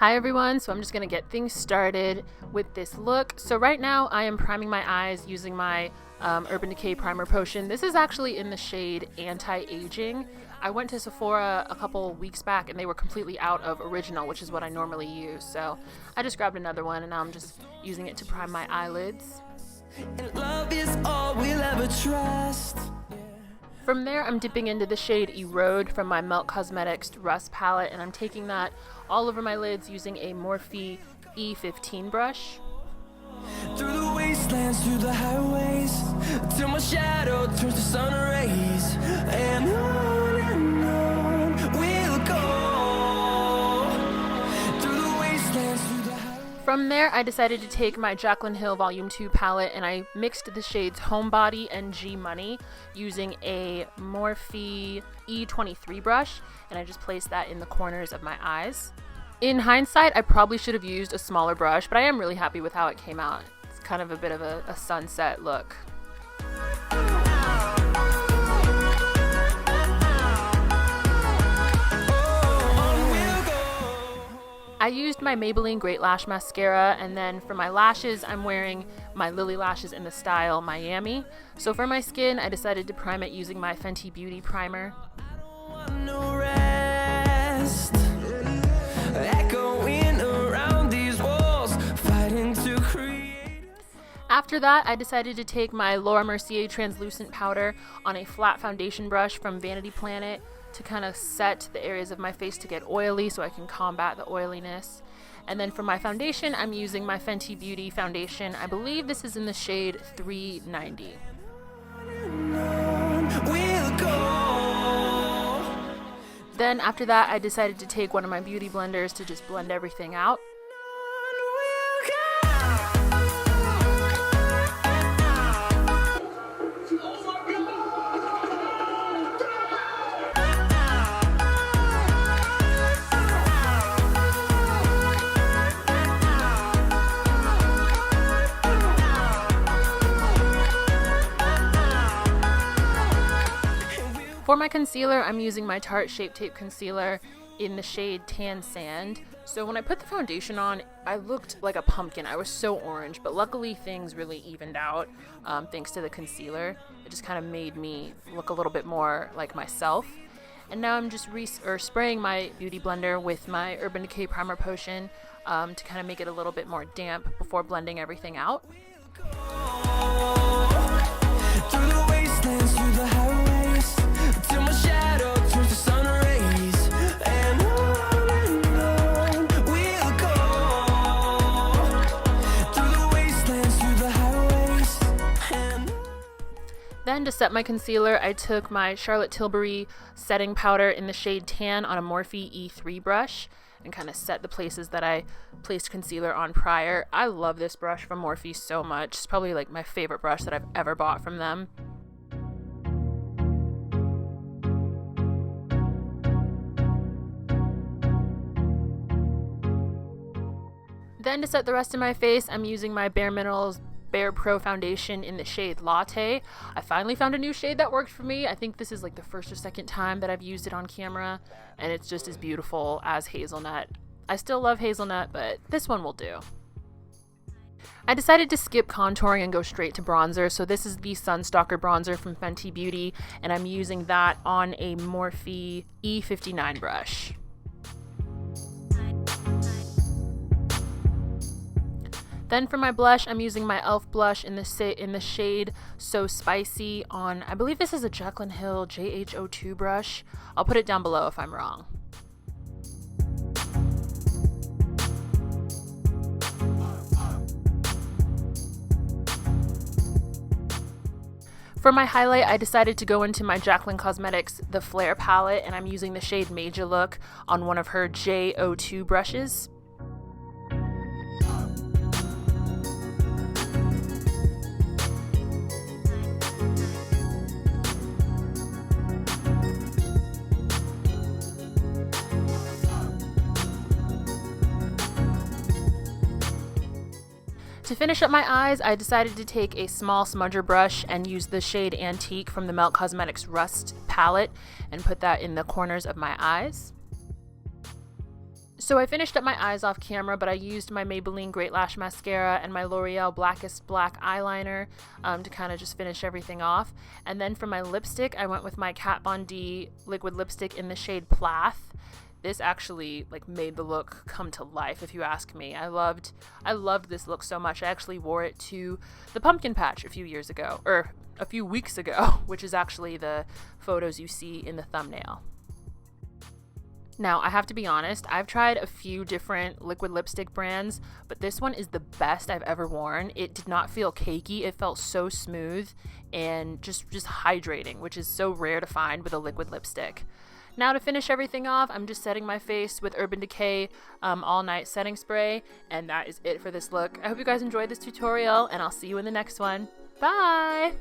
Hi everyone, so I'm just going to get things started with this look. So right now I am priming my eyes using my Urban Decay Primer Potion. This is actually in the shade Anti-Aging. I went to Sephora a couple weeks back and they were completely out of Original, which is what I normally use. So I just grabbed another one and now I'm just using it to prime my eyelids. And love is all we'll ever trust. From there, I'm dipping into the shade Erode from my Melt Cosmetics Rust palette, and I'm taking that all over my lids using a Morphe E15 brush. Through the wastelands, through the highways, till my shadow turns to sun rays, and on we'll go. Through the wastelands, through the highways. From there, I decided to take my Jaclyn Hill Volume 2 palette and I mixed the shades Homebody and G Money using a Morphe E23 brush, and I just placed that in the corners of my eyes. In hindsight, I probably should have used a smaller brush, but I am really happy with how it came out. It's kind of a bit of a sunset look. I used my Maybelline Great Lash Mascara, and then for my lashes, I'm wearing my Lily Lashes in the style Miami. So for my skin, I decided to prime it using my Fenty Beauty Primer. No rest, echoing around these walls, fighting to create. After that, I decided to take my Laura Mercier translucent powder on a flat foundation brush from Vanity Planet to kind of set the areas of my face to get oily so I can combat the oiliness. And then for my foundation, I'm using my Fenty Beauty foundation. I believe this is in the shade 390. We'll go. Then after that, I decided to take one of my beauty blenders to just blend everything out. For my concealer, I'm using my Tarth Shape Tape Concealer in the shade Tan Sand. So when I put the foundation on, I looked like a pumpkin. I was so orange, but luckily things really evened out thanks to the concealer. It just kind of made me look a little bit more like myself. And now I'm just spraying my beauty blender with my Urban Decay Primer Potion to kind of make it a little bit more damp before blending everything out. Through the wastelands, through the highways, till my shadow turns to sun rays, and on we'll go. Through the wastelands, through the highways, and Then to set my concealer, I took my Charlotte Tilbury setting powder in the shade Tan on a Morphe E3 brush and kind of set the places that I placed concealer on prior. I love this brush from Morphe so much. It's probably like my favorite brush that I've ever bought from them. Then to set the rest of my face, I'm using my Bare Minerals Bare Pro foundation in the shade Latte. I finally found a new shade that worked for me. I think this is like the first or second time that I've used it on camera, and it's just as beautiful as Hazelnut. I still love Hazelnut, but this one will do. I decided to skip contouring and go straight to bronzer, so this is the Stalk'r bronzer from Fenty Beauty, and I'm using that on a Morphe E59 brush. Then for my blush, I'm using my e.l.f. blush in the shade So Spicy on, I believe this is a Jaclyn Hill JH02 brush. I'll put it down below if I'm wrong. For my highlight, I decided to go into my Jaclyn Cosmetics The Flare palette, and I'm using the shade Major Look on one of her J02 brushes. To finish up my eyes, I decided to take a small smudger brush and use the shade Antique from the Melt Cosmetics Rust palette and put that in the corners of my eyes. So I finished up my eyes off camera, but I used my Maybelline Great Lash Mascara and my L'Oreal Blackest Black Eyeliner to kind of just finish everything off. And then for my lipstick, I went with my Kat Von D liquid lipstick in the shade Plath. This actually like made the look come to life, if you ask me. I loved this look so much. I actually wore it to the pumpkin patch a few weeks ago, which is actually the photos you see in the thumbnail. Now, I have to be honest, I've tried a few different liquid lipstick brands, but this one is the best I've ever worn. It did not feel cakey. It felt so smooth and just hydrating, which is so rare to find with a liquid lipstick. Now to finish everything off, I'm just setting my face with Urban Decay All Night Setting Spray, and that is it for this look. I hope you guys enjoyed this tutorial, and I'll see you in the next one. Bye!